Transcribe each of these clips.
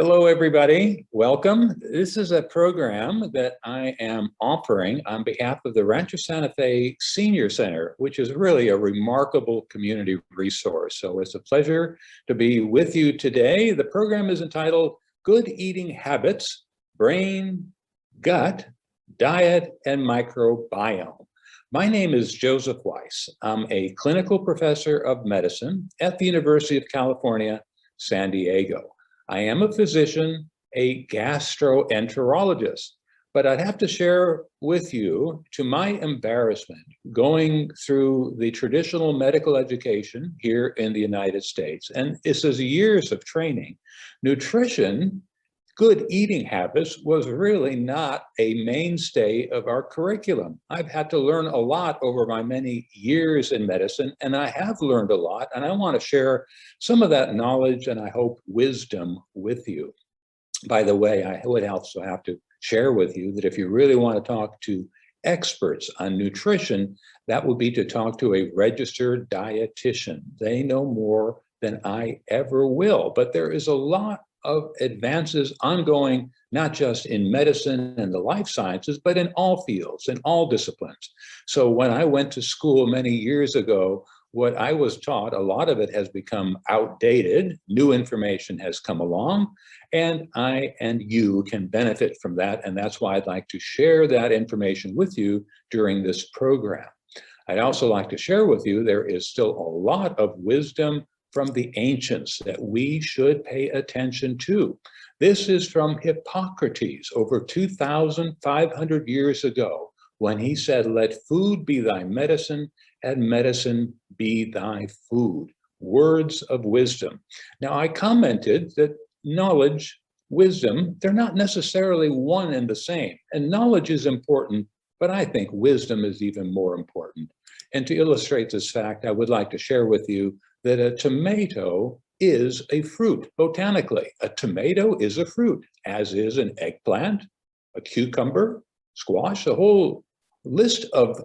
Hello, everybody. Welcome. This is a program that I am offering on behalf of the Rancho Santa Fe Senior Center, which is really a remarkable community resource. So it's a pleasure to be with you today. The program is entitled Good Eating Habits, Brain, Gut, Diet, and Microbiome. My name is Joseph Weiss. I'm a clinical professor of medicine at the University of California, San Diego. I am a physician, a gastroenterologist, but I'd have to share with you, to my embarrassment, going through the traditional medical education here in the United States, and this is years of training, nutrition, good eating habits was really not a mainstay of our curriculum. I've had to learn a lot over my many years in medicine, and I have learned a lot, and I want to share some of that knowledge and I hope wisdom with you. By the way, I would also have to share with you that if you really want to talk to experts on nutrition, that would be to talk to a registered dietitian. They know more than I ever will, but there is a lot of advances ongoing, not just in medicine and the life sciences, but in all fields, in all disciplines. So when I went to school many years ago, what I was taught, a lot of it has become outdated. New information has come along, and I and you can benefit from that. And that's why I'd like to share that information with you during this program. I'd also like to share with you, there is still a lot of wisdom from the ancients that we should pay attention to. This is from Hippocrates over 2,500 years ago, when he said, "Let food be thy medicine and medicine be thy food." Words of wisdom. Now, I commented that knowledge, wisdom, they're not necessarily one and the same. And knowledge is important, but I think wisdom is even more important. And to illustrate this fact, I would like to share with you that a tomato is a fruit botanically. A tomato is a fruit, as is an eggplant, a cucumber, squash, a whole list of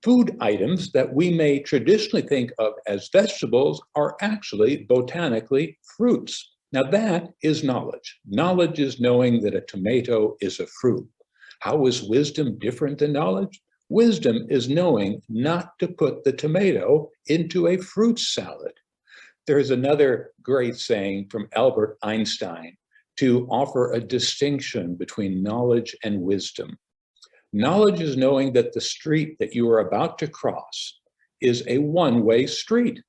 food items that we may traditionally think of as vegetables are actually botanically fruits. Now that is knowledge. Knowledge is knowing that a tomato is a fruit. How is wisdom different than knowledge? Wisdom is knowing not to put the tomato into a fruit salad. There's another great saying from Albert Einstein to offer a distinction between knowledge and wisdom. Knowledge is knowing that the street that you are about to cross is a one-way street.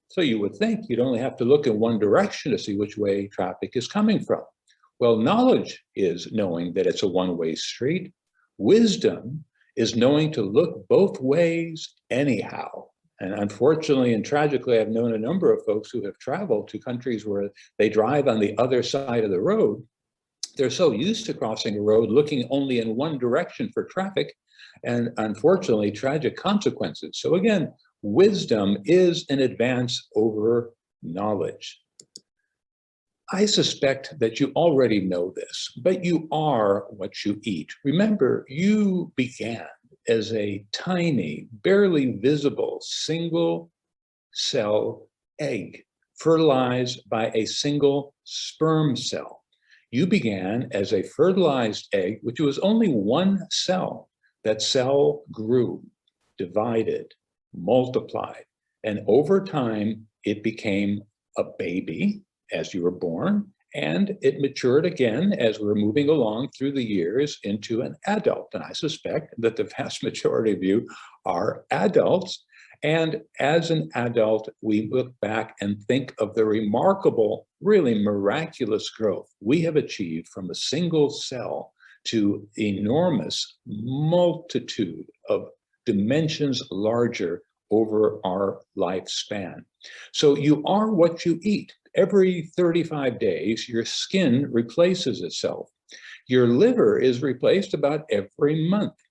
So you would think you'd only have to look in one direction to see which way traffic is coming from. Well, knowledge is knowing that it's a one-way street. Wisdom is knowing to look both ways anyhow. And unfortunately and tragically, I've known a number of folks who have traveled to countries where they drive on the other side of the road. They're so used to crossing a road looking only in one direction for traffic, and unfortunately, tragic consequences. So again, wisdom is an advance over knowledge. I suspect that you already know this, but you are what you eat. Remember, you began as a tiny, barely visible single cell egg, fertilized by a single sperm cell. You began as a fertilized egg, which was only one cell. That cell grew, divided, multiplied, and over time, it became a baby as you were born, and it matured again as we're moving along through the years into an adult. And I suspect that the vast majority of you are adults. And as an adult, we look back and think of the remarkable, really miraculous growth we have achieved from a single cell to enormous multitude of dimensions larger over our lifespan. So you are what you eat. Every 35 days, your skin replaces itself. Your liver is replaced about every month.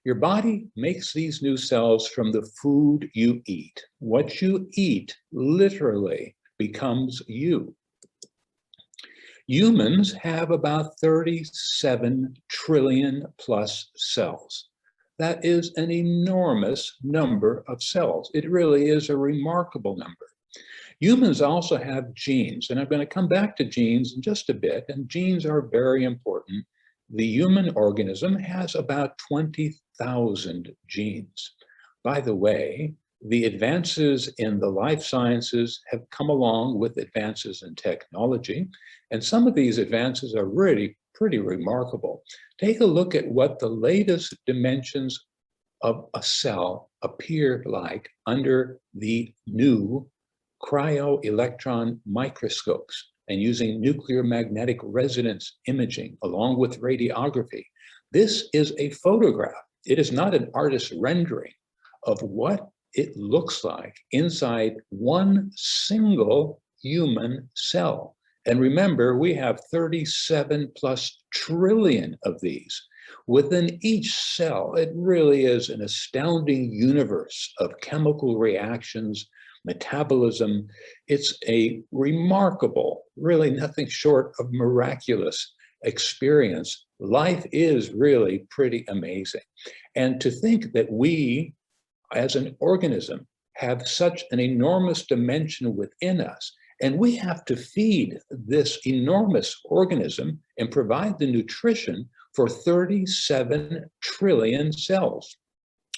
Your body makes these new cells from the food you eat. What you eat literally becomes you. Humans have about 37 trillion plus cells. That is an enormous number of cells. It really is a remarkable number. Humans also have genes, and I'm going to come back to genes in just a bit, and genes are very important. The human organism has about 20,000 genes. By the way, the advances in the life sciences have come along with advances in technology, and some of these advances are really pretty remarkable. Take a look at what the latest dimensions of a cell appear like under the new cryo-electron microscopes and using nuclear magnetic resonance imaging along with radiography. This is a photograph. It is not an artist's rendering of what it looks like inside one single human cell. And remember, we have 37 plus trillion of these. Within each cell, it really is an astounding universe of chemical reactions, metabolism. It's a remarkable, really nothing short of miraculous experience. Life is really pretty amazing. And to think that we, as an organism, have such an enormous dimension within us, and we have to feed this enormous organism and provide the nutrition for 37 trillion cells,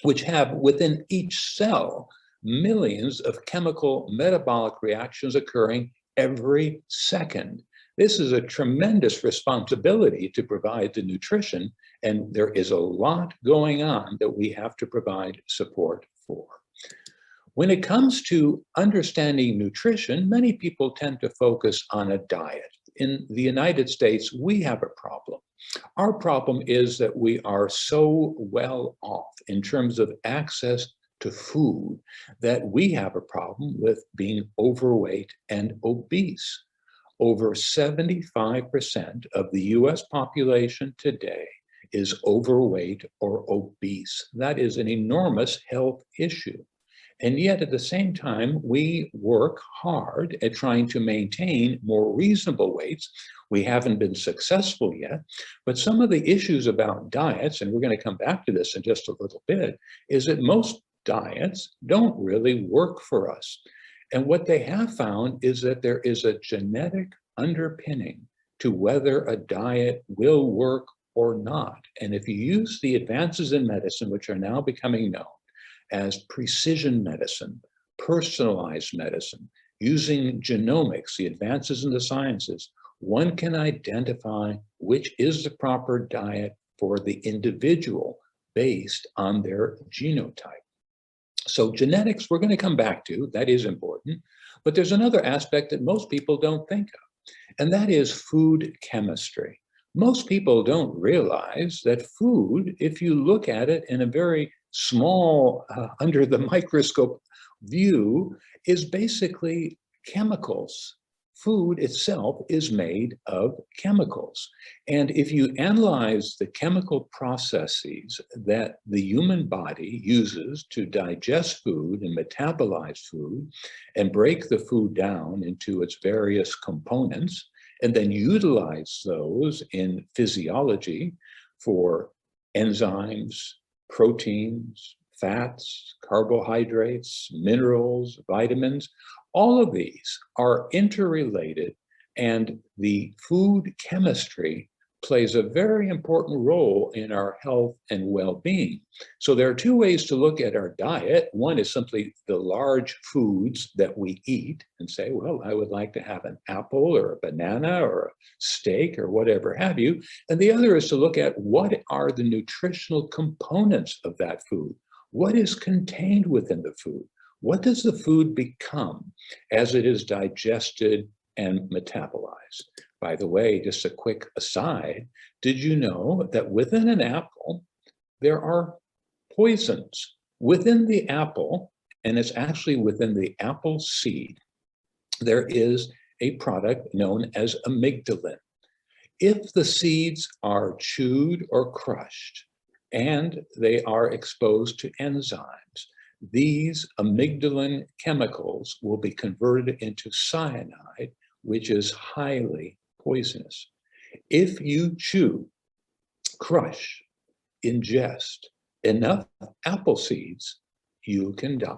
which have within each cell millions of chemical metabolic reactions occurring every second. This is a tremendous responsibility to provide the nutrition, and there is a lot going on that we have to provide support for. When it comes to understanding nutrition, many people tend to focus on a diet. In the United States, we have a problem. Our problem is that we are so well off in terms of access to food that we have a problem with being overweight and obese. Over 75% of the US population today is overweight or obese. That is an enormous health issue. And yet at the same time, we work hard at trying to maintain more reasonable weights. We haven't been successful yet, but some of the issues about diets, and we're going to come back to this in just a little bit, is that most diets don't really work for us. And what they have found is that there is a genetic underpinning to whether a diet will work or not. And if you use the advances in medicine, which are now becoming known as precision medicine, personalized medicine, using genomics, the advances in the sciences, one can identify which is the proper diet for the individual based on their genotype. So genetics, we're going to come back to, that is important, but there's another aspect that most people don't think of, and that is food chemistry. Most people don't realize that food, if you look at it in a very small, under the microscope view, is basically chemicals. Food itself is made of chemicals. And if you analyze the chemical processes that the human body uses to digest food and metabolize food and break the food down into its various components, and then utilize those in physiology for enzymes, proteins, fats, carbohydrates, minerals, vitamins, all of these are interrelated, and the food chemistry plays a very important role in our health and well-being. So there are two ways to look at our diet. One is simply the large foods that we eat and say, well, I would like to have an apple or a banana or a steak or whatever have you. And the other is to look at what are the nutritional components of that food. What is contained within the food? What does the food become as it is digested and metabolized? By the way, just a quick aside, did you know that within an apple, there are poisons within the apple, and it's actually within the apple seed, there is a product known as amygdalin. If the seeds are chewed or crushed and they are exposed to enzymes, these amygdalin chemicals will be converted into cyanide, which is highly poisonous. If you chew, crush, ingest enough apple seeds, you can die.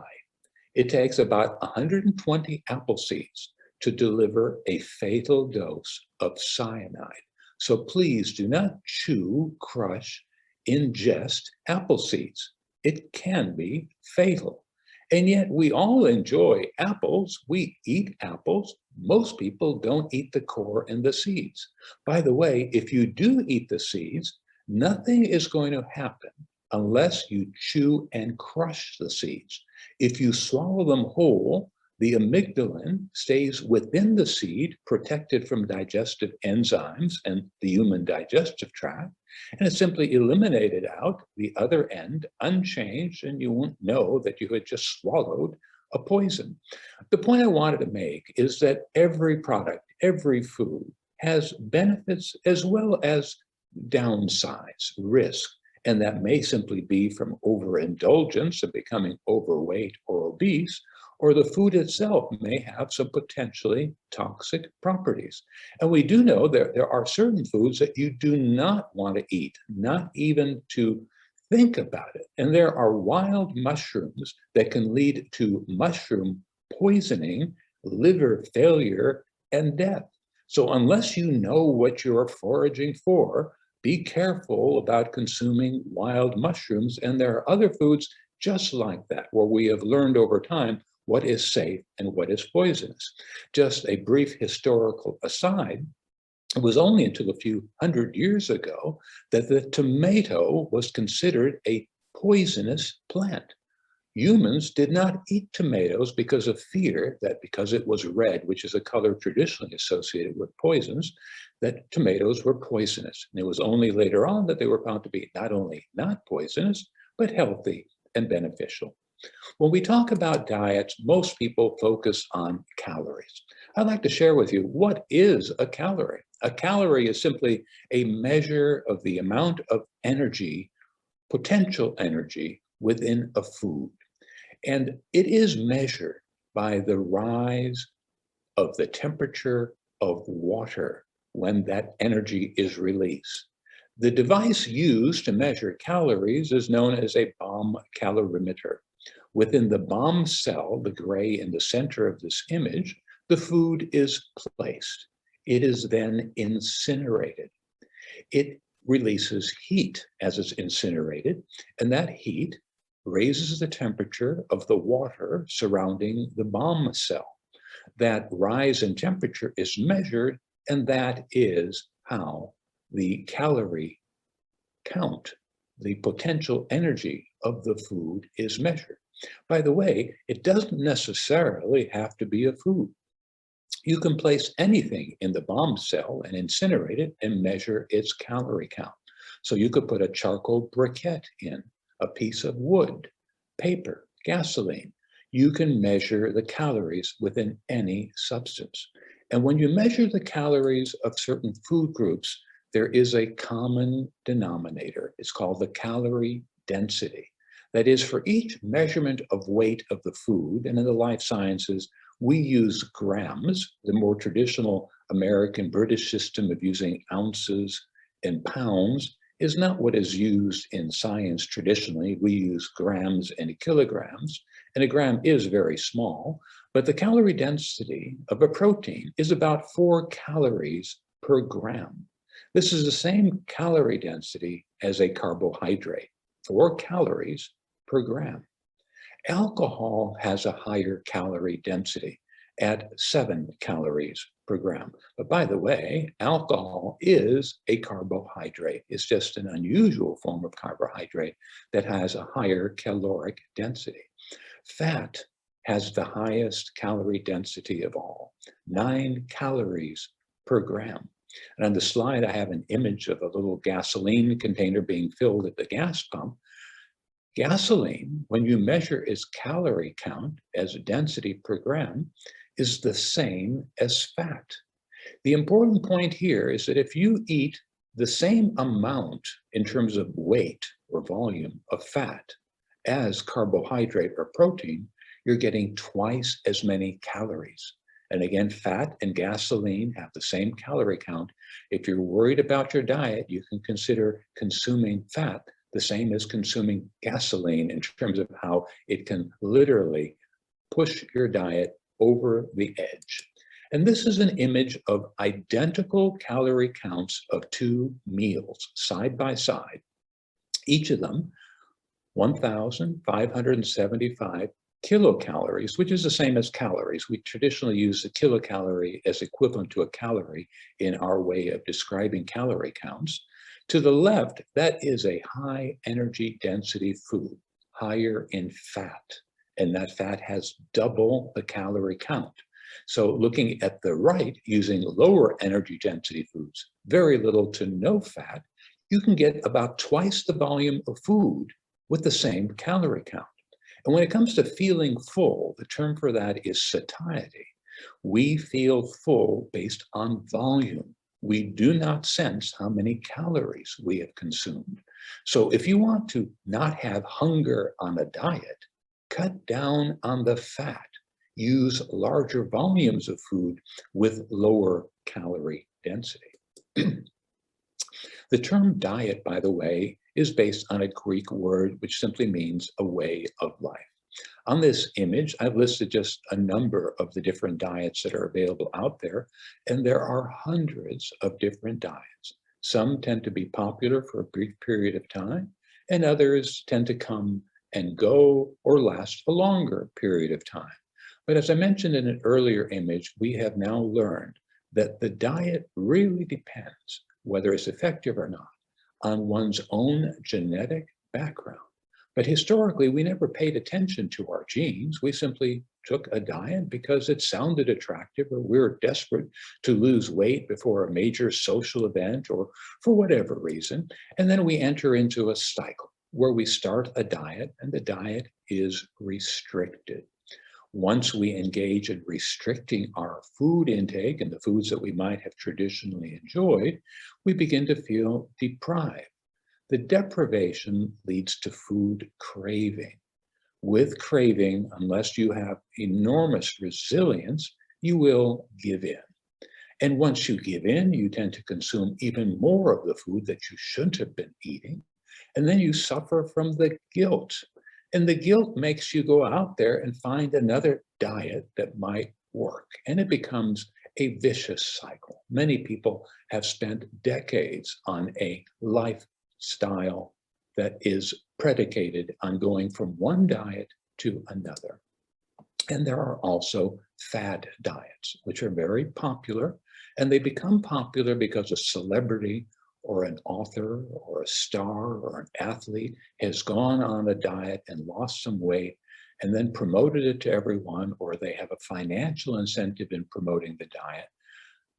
It takes about 120 apple seeds to deliver a fatal dose of cyanide. So please do not chew, crush, ingest apple seeds. It can be fatal. And yet we all enjoy apples. We eat apples. Most people don't eat the core and the seeds. By the way, if you do eat the seeds, nothing is going to happen unless you chew and crush the seeds. If you swallow them whole, the amygdalin stays within the seed, protected from digestive enzymes and the human digestive tract, and it's simply eliminated out the other end, unchanged, and you won't know that you had just swallowed a poison. The point I wanted to make is that every product, every food has benefits as well as downsides, risk, and that may simply be from overindulgence and becoming overweight or obese, or the food itself may have some potentially toxic properties. And we do know there are certain foods that you do not want to eat, not even to think about it. And there are wild mushrooms that can lead to mushroom poisoning, liver failure, and death. So unless you know what you're foraging for, be careful about consuming wild mushrooms. And there are other foods just like that, where we have learned over time what is safe and what is poisonous. Just a brief historical aside, it was only until a few hundred years ago that the tomato was considered a poisonous plant. Humans did not eat tomatoes because of fear that because it was red, which is a color traditionally associated with poisons, that tomatoes were poisonous. And it was only later on that they were found to be not only not poisonous, but healthy and beneficial. When we talk about diets, most people focus on calories. I'd like to share with you what is a calorie. A calorie is simply a measure of the amount of energy, potential energy, within a food. And it is measured by the rise of the temperature of water when that energy is released. The device used to measure calories is known as a bomb calorimeter. Within the bomb cell, the gray in the center of this image, the food is placed. It is then incinerated. It releases heat as it's incinerated, and that heat raises the temperature of the water surrounding the bomb cell. That rise in temperature is measured, and that is how the calorie count, the potential energy of the food, is measured. By the way, it doesn't necessarily have to be a food. You can place anything in the bomb cell and incinerate it and measure its calorie count. So you could put a charcoal briquette in, a piece of wood, paper, gasoline. You can measure the calories within any substance. And when you measure the calories of certain food groups, there is a common denominator. It's called the calorie density. That is, for each measurement of weight of the food, and in the life sciences, we use grams. The more traditional American British system of using ounces and pounds is not what is used in science traditionally. We use grams and kilograms, and a gram is very small, but the calorie density of a protein is about 4 calories per gram. This is the same calorie density as a carbohydrate, 4 calories per gram. Alcohol has a higher calorie density at 7 calories per gram. But by the way, alcohol is a carbohydrate. It's just an unusual form of carbohydrate that has a higher caloric density. Fat has the highest calorie density of all, 9 calories per gram. And on the slide, I have an image of a little gasoline container being filled at the gas pump. Gasoline, when you measure its calorie count as a density per gram, is the same as fat. The important point here is that if you eat the same amount in terms of weight or volume of fat as carbohydrate or protein, you're getting twice as many calories. And again, fat and gasoline have the same calorie count. If you're worried about your diet, you can consider consuming fat the same as consuming gasoline in terms of how it can literally push your diet over the edge. And this is an image of identical calorie counts of two meals side by side, each of them 1,575 kilocalories, which is the same as calories. We traditionally use the kilocalorie as equivalent to a calorie in our way of describing calorie counts. To the left, that is a high energy density food, higher in fat, and that fat has double the calorie count. So looking at the right, using lower energy density foods, very little to no fat, you can get about twice the volume of food with the same calorie count. And when it comes to feeling full, the term for that is satiety. We feel full based on volume. We do not sense how many calories we have consumed. So if you want to not have hunger on a diet, cut down on the fat. Use larger volumes of food with lower calorie density. The term diet, by the way, is based on a Greek word which simply means a way of life. On this image, I've listed just a number of the different diets that are available out there, and there are hundreds of different diets. Some tend to be popular for a brief period of time, and others tend to come and go or last a longer period of time. But as I mentioned in an earlier image, we have now learned that the diet really depends, whether it's effective or not, on one's own genetic background. But historically, we never paid attention to our genes. We simply took a diet because it sounded attractive, or we were desperate to lose weight before a major social event or for whatever reason. And then we enter into a cycle where we start a diet and the diet is restricted. Once we engage in restricting our food intake and the foods that we might have traditionally enjoyed, we begin to feel deprived. The deprivation leads to food craving. With craving, unless you have enormous resilience, you will give in. And once you give in, you tend to consume even more of the food that you shouldn't have been eating. And then you suffer from the guilt. And the guilt makes you go out there and find another diet that might work. And it becomes a vicious cycle. Many people have spent decades on a lifestyle that is predicated on going from one diet to another. And there are also fad diets, which are very popular. And they become popular because a celebrity or an author or a star or an athlete has gone on a diet and lost some weight and then promoted it to everyone, or they have a financial incentive in promoting the diet.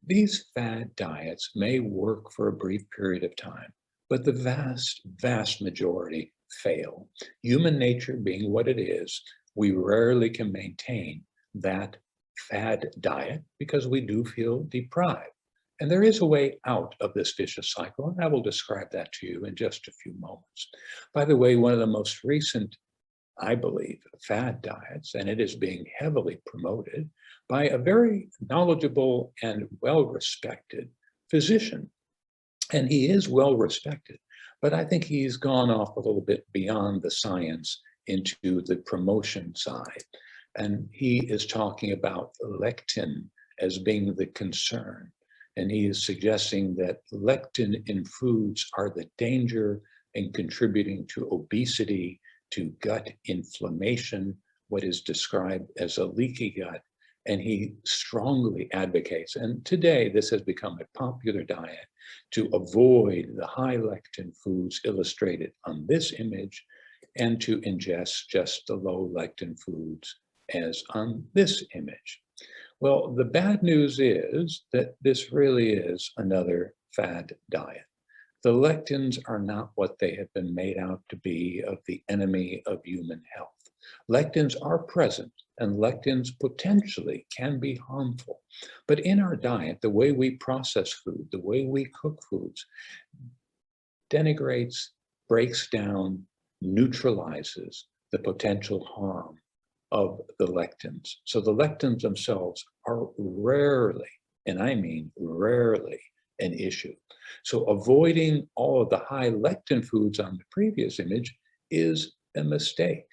These fad diets may work for a brief period of time, but the vast, vast majority fail. Human nature being what it is, we rarely can maintain that fad diet because we do feel deprived. And there is a way out of this vicious cycle, and I will describe that to you in just a few moments. By the way, one of the most recent, I believe, fad diets, and it is being heavily promoted by a very knowledgeable and well-respected physician. And he is well-respected, but I think he's gone off a little bit beyond the science into the promotion side. And he is talking about lectin as being the concern. And he is suggesting that lectin in foods are the danger in contributing to obesity, to gut inflammation, what is described as a leaky gut. And he strongly advocates, and today this has become a popular diet, to avoid the high lectin foods illustrated on this image and to ingest just the low lectin foods as on this image. Well, the bad news is that this really is another fad diet. The lectins are not what they have been made out to be, of the enemy of human health. Lectins are present, and lectins potentially can be harmful. But in our diet, the way we process food, the way we cook foods, denigrates, breaks down, neutralizes the potential harm of the lectins. So the lectins themselves are rarely, and I mean rarely, an issue. So avoiding all of the high lectin foods on the previous image is a mistake.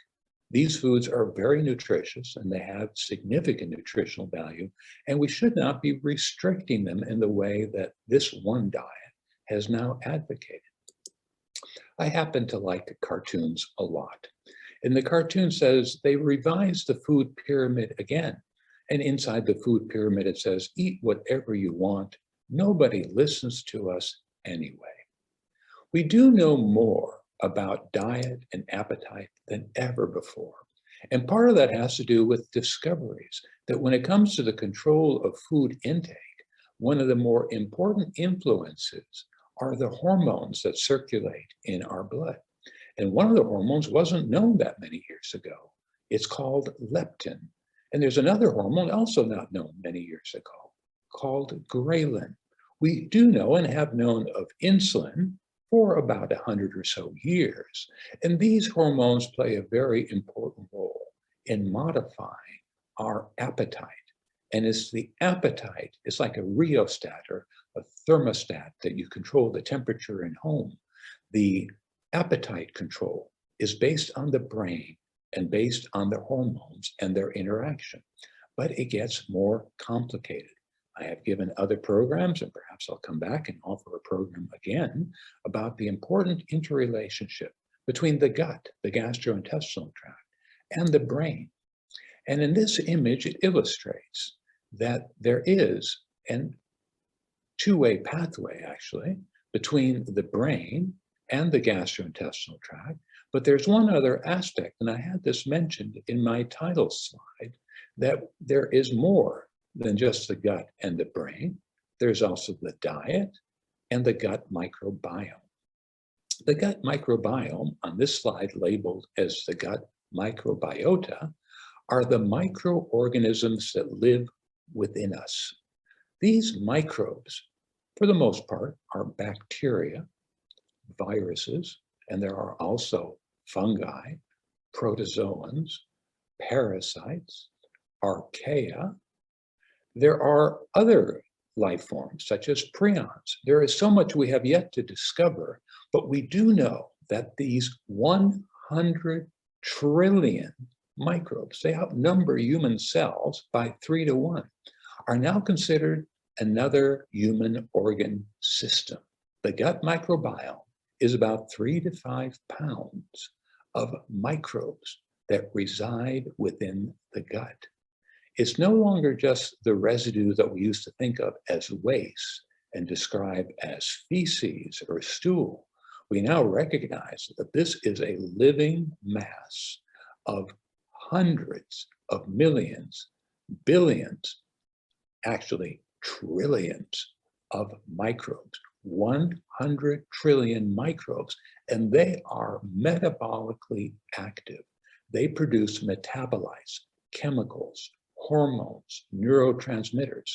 These foods are very nutritious and they have significant nutritional value, and we should not be restricting them in the way that this one diet has now advocated. I happen to like cartoons a lot. And the cartoon says they revised the food pyramid again. And inside the food pyramid, it says, eat whatever you want. Nobody listens to us anyway. We do know more about diet and appetite than ever before. And part of that has to do with discoveries that when it comes to the control of food intake, one of the more important influences are the hormones that circulate in our blood. And one of the hormones wasn't known that many years ago. It's called leptin. And there's another hormone also not known many years ago called ghrelin. We do know and have known of insulin for about 100 or so years. And these hormones play a very important role in modifying our appetite. And it's the appetite, it's like a rheostat or a thermostat that you control the temperature in home. The appetite control is based on the brain and based on the hormones and their interaction, but it gets more complicated. I have given other programs, and perhaps I'll come back and offer a program again about the important interrelationship between the gut, the gastrointestinal tract, and the brain. And in this image, it illustrates that there is a two-way pathway, actually, between the brain and the gastrointestinal tract. But there's one other aspect, and I had this mentioned in my title slide, that there is more than just the gut and the brain. There's also the diet and the gut microbiome. The gut microbiome on this slide labeled as the gut microbiota are the microorganisms that live within us. These microbes, for the most part, are bacteria, viruses, and there are also fungi, protozoans, parasites, archaea. There are other life forms, such as prions. There is so much we have yet to discover, but we do know that these 100 trillion microbes, they outnumber human cells by 3 to 1, are now considered another human organ system. The gut microbiome is about 3 to 5 pounds of microbes that reside within the gut. It's no longer just the residue that we used to think of as waste and describe as feces or stool. We now recognize that this is a living mass of hundreds of millions, billions, actually trillions of microbes, 100 trillion microbes, and they are metabolically active. They produce metabolites, chemicals, hormones, neurotransmitters.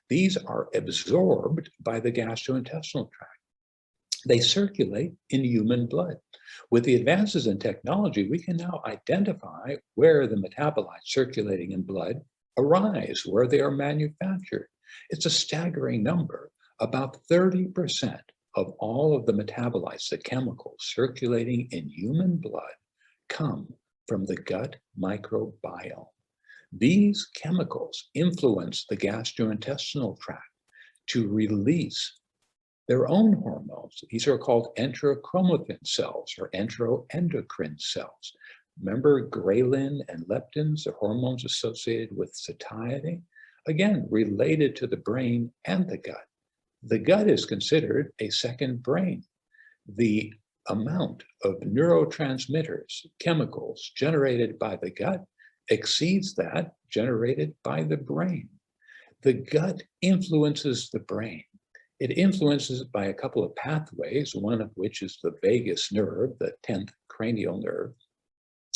These are absorbed by the gastrointestinal tract. They circulate in human blood. With the advances in technology, we can now identify where the metabolites circulating in blood arise, where they are manufactured. It's a staggering number. About 30% of all of the metabolites, the chemicals circulating in human blood, come from the gut microbiome. These chemicals influence the gastrointestinal tract to release their own hormones. These are called enterochromatin cells or enteroendocrine cells. Remember ghrelin and leptins, the hormones associated with satiety? Again, related to the brain and the gut. The gut is considered a second brain. The amount of neurotransmitters, chemicals generated by the gut exceeds that generated by the brain. The gut influences the brain. It influences it by a couple of pathways, one of which is the vagus nerve, the 10th cranial nerve.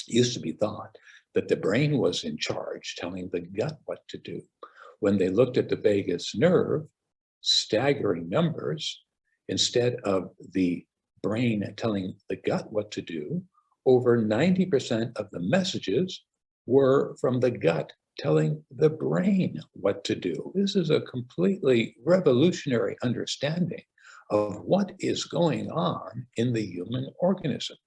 It used to be thought that the brain was in charge, telling the gut what to do. When they looked at the vagus nerve, staggering numbers, instead of the brain telling the gut what to do, over 90% of the messages were from the gut telling the brain what to do. This is a completely revolutionary understanding of what is going on in the human organism.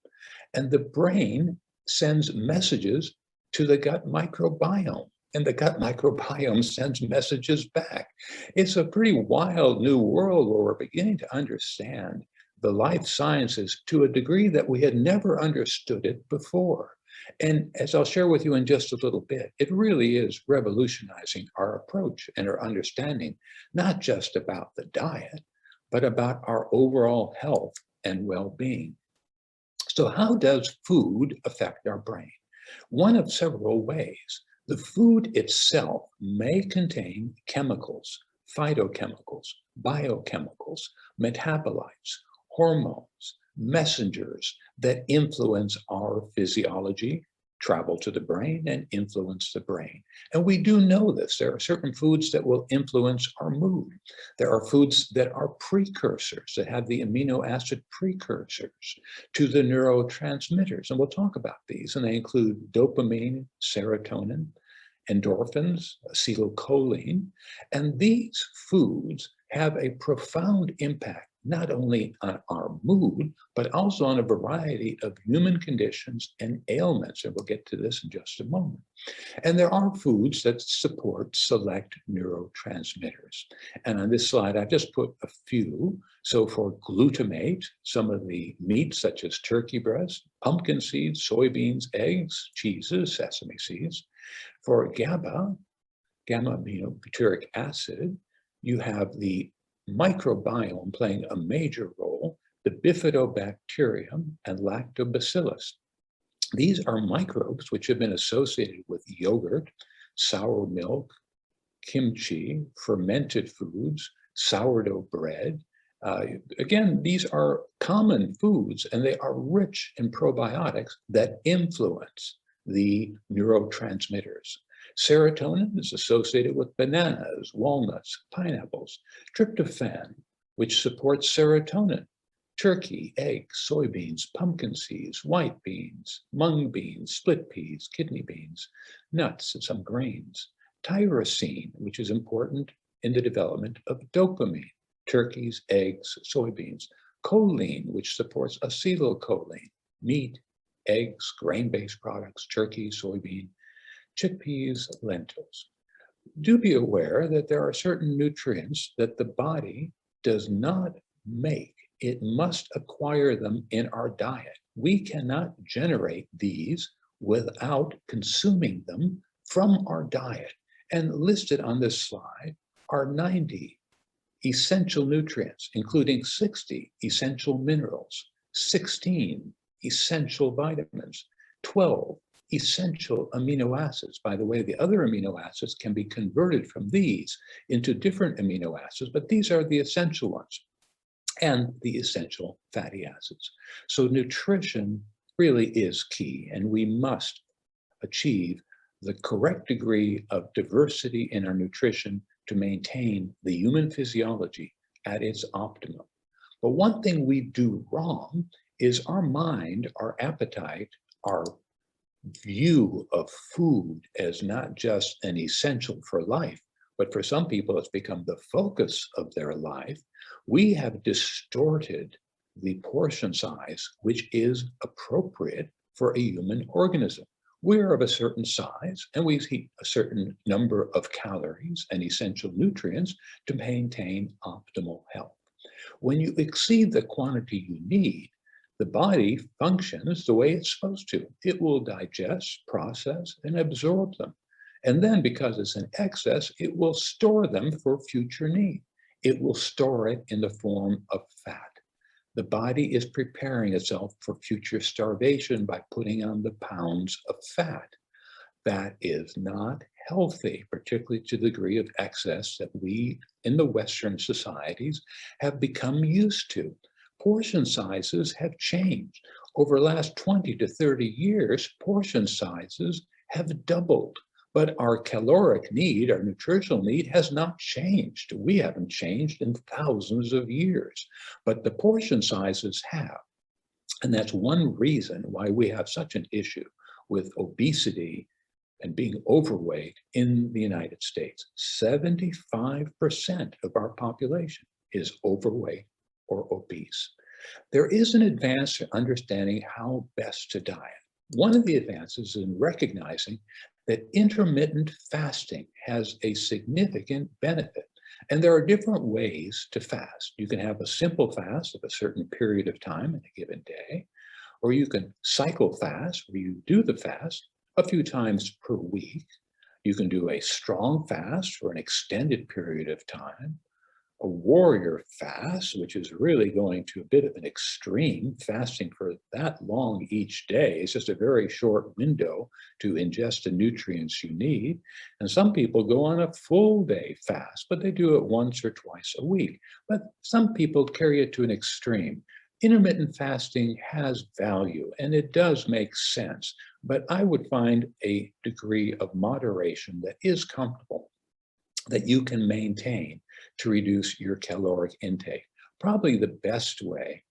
And the brain sends messages to the gut microbiome, and the gut microbiome sends messages back. It's a pretty wild new world where we're beginning to understand the life sciences to a degree that we had never understood it before. And as I'll share with you in just a little bit, it really is revolutionizing our approach and our understanding, not just about the diet, but about our overall health and well-being. So how does food affect our brain? One of several ways. The food itself may contain chemicals, phytochemicals, biochemicals, metabolites, hormones, messengers that influence our physiology, travel to the brain, and influence the brain. And we do know this. There are certain foods that will influence our mood. There are foods that are precursors, that have the amino acid precursors to the neurotransmitters. And we'll talk about these. And they include dopamine, serotonin, endorphins, acetylcholine. And these foods have a profound impact not only on our mood, but also on a variety of human conditions and ailments. And we'll get to this in just a moment. And there are foods that support select neurotransmitters. And on this slide, I've just put a few. So for glutamate, some of the meats such as turkey breast, pumpkin seeds, soybeans, eggs, cheeses, sesame seeds. For GABA, gamma-aminobutyric acid, you have the microbiome playing a major role, the bifidobacterium and lactobacillus. These are microbes which have been associated with yogurt, sour milk, kimchi, fermented foods, sourdough bread. Again, these are common foods, and they are rich in probiotics that influence the neurotransmitters. Serotonin is associated with bananas, walnuts, pineapples. Tryptophan, which supports serotonin. Turkey, eggs, soybeans, pumpkin seeds, white beans, mung beans, split peas, kidney beans, nuts, and some grains. Tyrosine, which is important in the development of dopamine. Turkeys, eggs, soybeans. Choline, which supports acetylcholine. Meat, eggs, grain-based products, turkey, soybean, chickpeas, lentils. Do be aware that there are certain nutrients that the body does not make. It must acquire them in our diet. We cannot generate these without consuming them from our diet. And listed on this slide are 90 essential nutrients, including 60 essential minerals, 16 essential vitamins, 12 essential amino acids. By the way, the other amino acids can be converted from these into different amino acids, but these are the essential ones, and the essential fatty acids. So nutrition really is key, and we must achieve the correct degree of diversity in our nutrition to maintain the human physiology at its optimum. But one thing we do wrong is our mind, our appetite, our view of food as not just an essential for life, but for some people it's become the focus of their life. We have distorted the portion size which is appropriate for a human organism. We're of a certain size and we eat a certain number of calories and essential nutrients to maintain optimal health. When you exceed the quantity you need, the body functions the way it's supposed to. It will digest, process, and absorb them. And then because it's in excess, it will store them for future need. It will store it in the form of fat. The body is preparing itself for future starvation by putting on the pounds of fat. That is not healthy, particularly to the degree of excess that we in the Western societies have become used to. Portion sizes have changed. Over the last 20 to 30 years, portion sizes have doubled. But our caloric need, our nutritional need, has not changed. We haven't changed in thousands of years, but the portion sizes have. And that's one reason why we have such an issue with obesity and being overweight in the United States. 75% of our population is overweight or obese. There is an advance in understanding how best to diet. One of the advances is in recognizing that intermittent fasting has a significant benefit. And there are different ways to fast. You can have a simple fast of a certain period of time in a given day, or you can cycle fast, where you do the fast a few times per week. You can do a strong fast for an extended period of time, a warrior fast, which is really going to a bit of an extreme, fasting for that long each day. It's just a very short window to ingest the nutrients you need. And some people go on a full day fast, but they do it once or twice a week. But some people carry it to an extreme. Intermittent fasting has value and it does make sense, but I would find a degree of moderation that is comfortable, that you can maintain to reduce your caloric intake. Probably the best way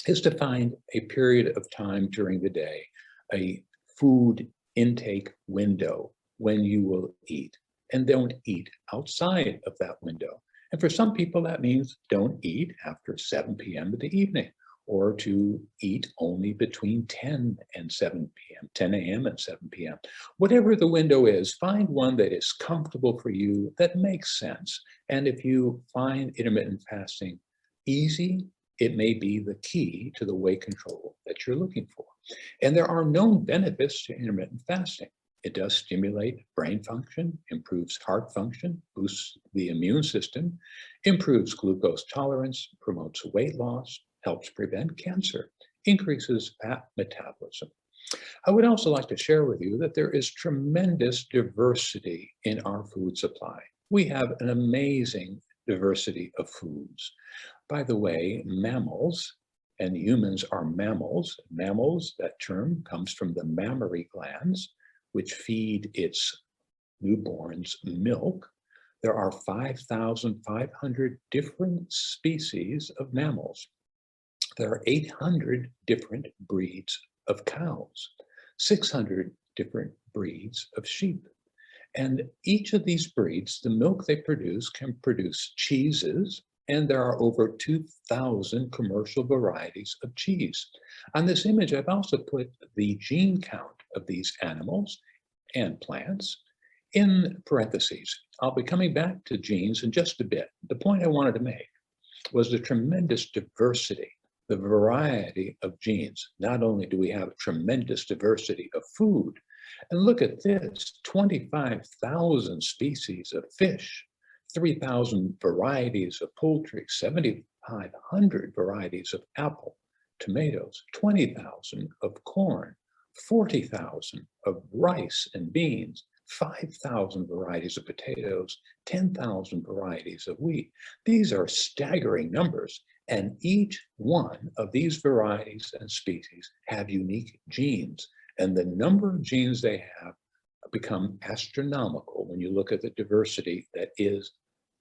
is to find a period of time during the day, a food intake window when you will eat, and don't eat outside of that window. And for some people, that means don't eat after 7 p.m. in the evening, or to eat only between 10 and 7 p.m., 10 a.m. and 7 p.m. Whatever the window is, find one that is comfortable for you, that makes sense. And if you find intermittent fasting easy, it may be the key to the weight control that you're looking for. And there are known benefits to intermittent fasting. It does stimulate brain function, improves heart function, boosts the immune system, improves glucose tolerance, promotes weight loss, helps prevent cancer, increases fat metabolism. I would also like to share with you that there is tremendous diversity in our food supply. We have an amazing diversity of foods. By the way, mammals, and humans are mammals. Mammals, that term comes from the mammary glands, which feed its newborns milk. There are 5,500 different species of mammals. There are 800 different breeds of cows, 600 different breeds of sheep. And each of these breeds, the milk they produce can produce cheeses, and there are over 2,000 commercial varieties of cheese. On this image, I've also put the gene count of these animals and plants in parentheses. I'll be coming back to genes in just a bit. The point I wanted to make was the tremendous diversity, the variety of genes. Not only do we have tremendous diversity of food, and look at this, 25,000 species of fish, 3,000 varieties of poultry, 7,500 varieties of apple, tomatoes, 20,000 of corn, 40,000 of rice and beans, 5,000 varieties of potatoes, 10,000 varieties of wheat. These are staggering numbers, and each one of these varieties and species have unique genes, and the number of genes they have become astronomical when you look at the diversity that is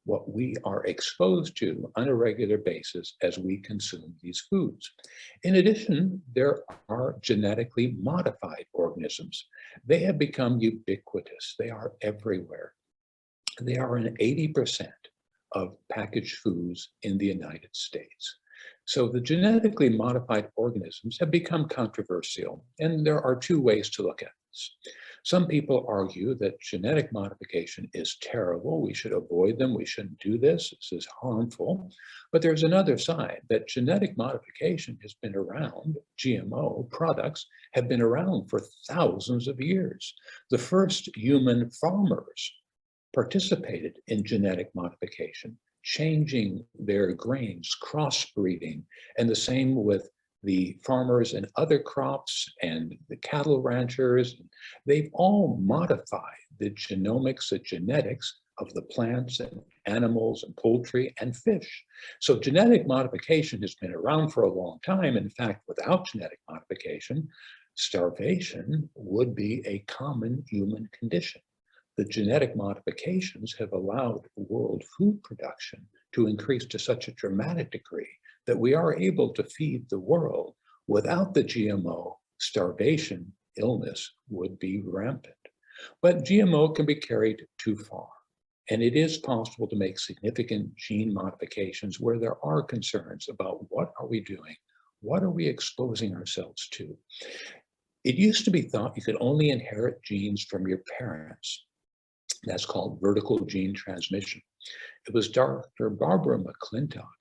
what we are exposed to on a regular basis as we consume these foods. In addition, there are genetically modified organisms. They have become ubiquitous. They are everywhere. They are in 80% of packaged foods in the United States. So the genetically modified organisms have become controversial, and there are two ways to look at this. Some people argue that genetic modification is terrible. We should avoid them. We shouldn't do this. This is harmful. But there's another side, that genetic modification has been around. GMO products have been around for thousands of years. The first human farmers participated in genetic modification, changing their grains, crossbreeding, and the same with the farmers and other crops and the cattle ranchers. They've all modified the genomics, the genetics of the plants and animals and poultry and fish. So genetic modification has been around for a long time. In fact, without genetic modification, starvation would be a common human condition. The genetic modifications have allowed world food production to increase to such a dramatic degree that we are able to feed the world. Without the GMO, starvation, illness would be rampant. But GMO can be carried too far. And it is possible to make significant gene modifications where there are concerns about what are we doing? What are we exposing ourselves to? It used to be thought you could only inherit genes from your parents. That's called vertical gene transmission. It was Dr. Barbara McClintock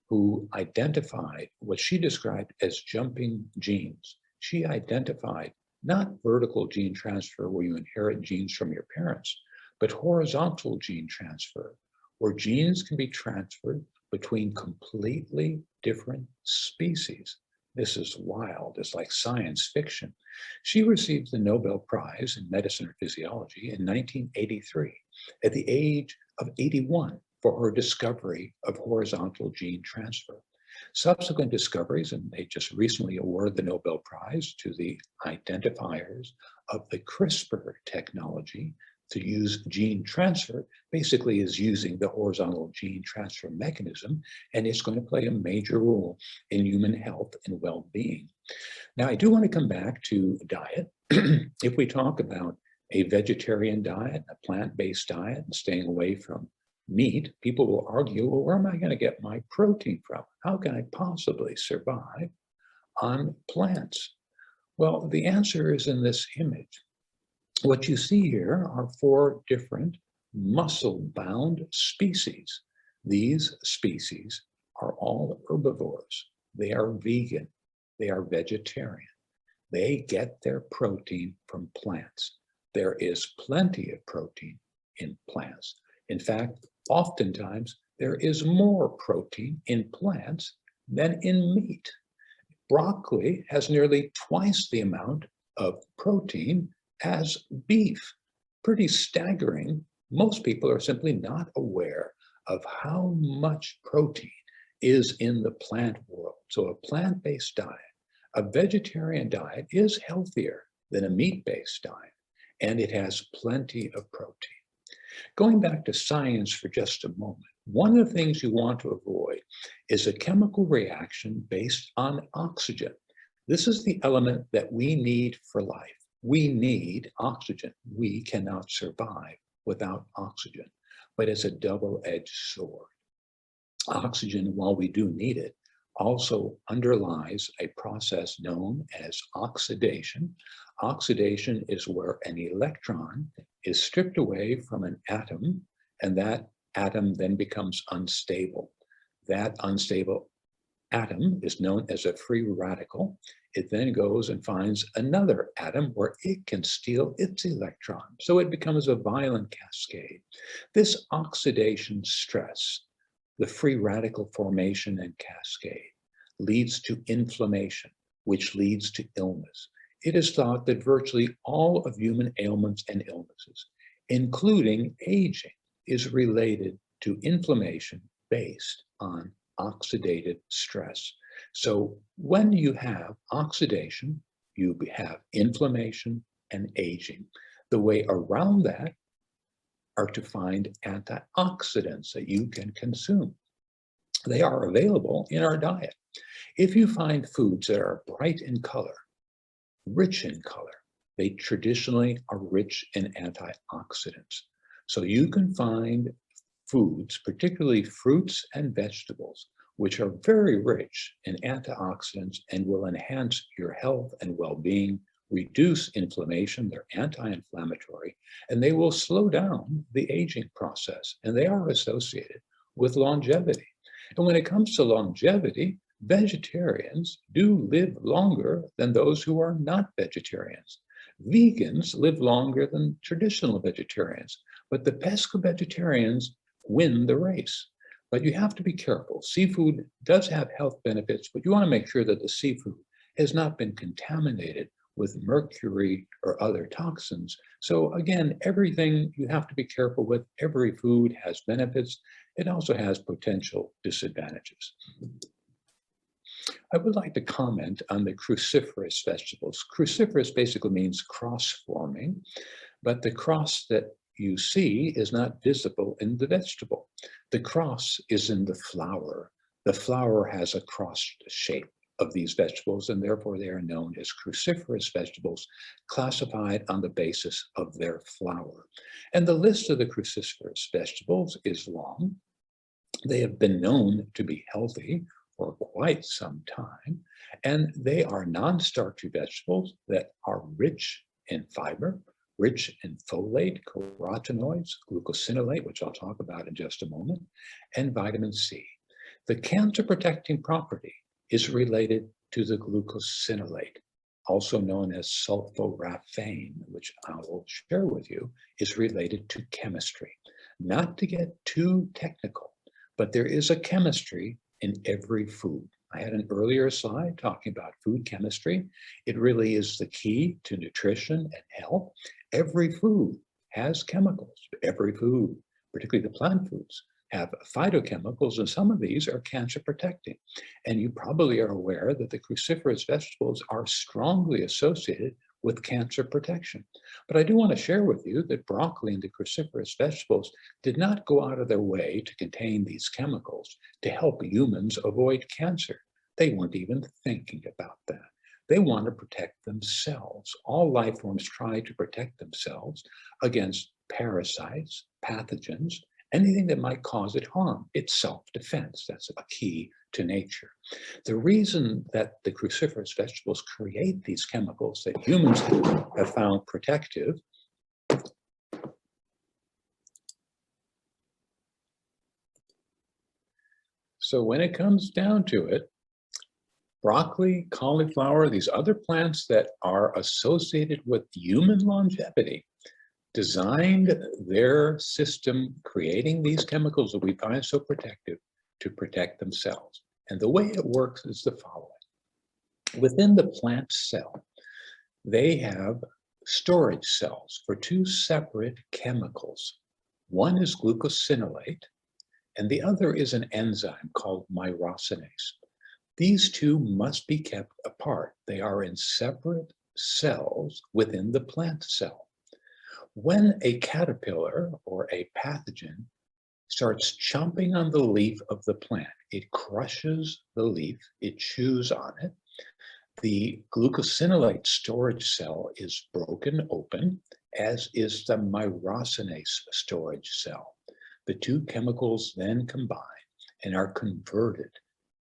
who identified what she described as jumping genes. She identified not vertical gene transfer where you inherit genes from your parents, but horizontal gene transfer, where genes can be transferred between completely different species. This is wild. It's like science fiction. She received the Nobel Prize in Medicine or Physiology in 1983 at the age of 81 for her discovery of horizontal gene transfer. Subsequent discoveries, and they just recently awarded the Nobel Prize to the identifiers of the CRISPR technology to use gene transfer, basically is using the horizontal gene transfer mechanism, and it's going to play a major role in human health and well-being. Now, I do want to come back to diet. If we talk about a vegetarian diet, a plant-based diet, and staying away from meat, people will argue, well, where am I going to get my protein from? How can I possibly survive on plants? Well, the answer is in this image. What you see here are 4 different muscle-bound species. These species are all herbivores. They are vegan. They are vegetarian. They get their protein from plants. There is plenty of protein in plants. In fact, oftentimes there is more protein in plants than in meat. Broccoli has nearly twice the amount of protein as beef. Pretty staggering. Most people are simply not aware of how much protein is in the plant world. So a plant-based diet, a vegetarian diet is healthier than a meat-based diet, and it has plenty of protein. Going back to science for just a moment, one of the things you want to avoid is a chemical reaction based on oxygen. This is the element that we need for life. We need oxygen. We cannot survive without oxygen, but it's a double-edged sword. Oxygen, while we do need it, also underlies a process known as oxidation. Oxidation is where an electron is stripped away from an atom, and that atom then becomes unstable. That unstable atom is known as a free radical. It then goes and finds another atom where it can steal its electron. So it becomes a violent cascade. This oxidation stress, the free radical formation and cascade, leads to inflammation, which leads to illness. It is thought that virtually all of human ailments and illnesses, including aging, is related to inflammation based on oxidative stress. So when you have oxidation, you have inflammation and aging. The way around that are to find antioxidants that you can consume. They are available in our diet. If you find foods that are bright in color, rich in color, they traditionally are rich in antioxidants. So you can find foods, particularly fruits and vegetables, which are very rich in antioxidants and will enhance your health and well-being, reduce inflammation, they're anti-inflammatory, and they will slow down the aging process, and they are associated with longevity. And when it comes to longevity, vegetarians do live longer than those who are not vegetarians. Vegans live longer than traditional vegetarians, but the pesco-vegetarians win the race. But you have to be careful. Seafood does have health benefits, but you want to make sure that the seafood has not been contaminated with mercury or other toxins. So again, everything you have to be careful with. Every food has benefits. It also has potential disadvantages. I would like to comment on the cruciferous vegetables. Cruciferous basically means cross-forming, but the cross that you see is not visible in the vegetable. The cross is in the flower. The flower has a cross shape of these vegetables, and therefore they are known as cruciferous vegetables, classified on the basis of their flower. And the list of the cruciferous vegetables is long. They have been known to be healthy for quite some time. And they are non-starchy vegetables that are rich in fiber, rich in folate, carotenoids, glucosinolate, which I'll talk about in just a moment, and vitamin C. The cancer-protecting property is related to the glucosinolate, also known as sulforaphane, which I will share with you, is related to chemistry. Not to get too technical, but there is a chemistry in every food. I had an earlier slide talking about food chemistry. It really is the key to nutrition and health. Every food has chemicals. Every food, particularly the plant foods, have phytochemicals, and some of these are cancer protecting. And you probably are aware that the cruciferous vegetables are strongly associated with cancer protection. But I do want to share with you that broccoli and the cruciferous vegetables did not go out of their way to contain these chemicals to help humans avoid cancer. They weren't even thinking about that. They want to protect themselves. All life forms try to protect themselves against parasites, pathogens, anything that might cause it harm. It's self-defense. That's a key to nature. The reason that the cruciferous vegetables create these chemicals that humans have found protective so when it comes down to it, broccoli, cauliflower, these other plants that are associated with human longevity designed their system creating these chemicals that we find so protective to protect themselves. And the way it works is the following. Within the plant cell, they have storage cells for two separate chemicals. One is glucosinolate, and the other is an enzyme called myrosinase. These two must be kept apart. They are in separate cells within the plant cell. When a caterpillar or a pathogen starts chomping on the leaf of the plant, it crushes the leaf, it chews on it. The glucosinolate storage cell is broken open, as is the myrosinase storage cell. The two chemicals then combine and are converted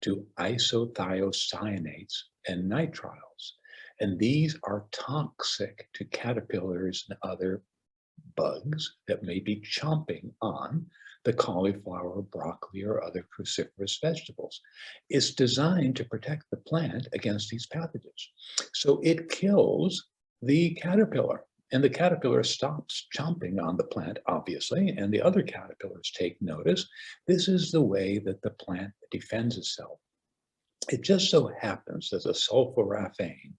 to isothiocyanates and nitriles. And these are toxic to caterpillars and other bugs that may be chomping on the cauliflower, broccoli, or other cruciferous vegetables. It's designed to protect the plant against these pathogens. So it kills the caterpillar, and the caterpillar stops chomping on the plant, obviously, and the other caterpillars take notice. This is the way that the plant defends itself. It just so happens that the sulforaphane,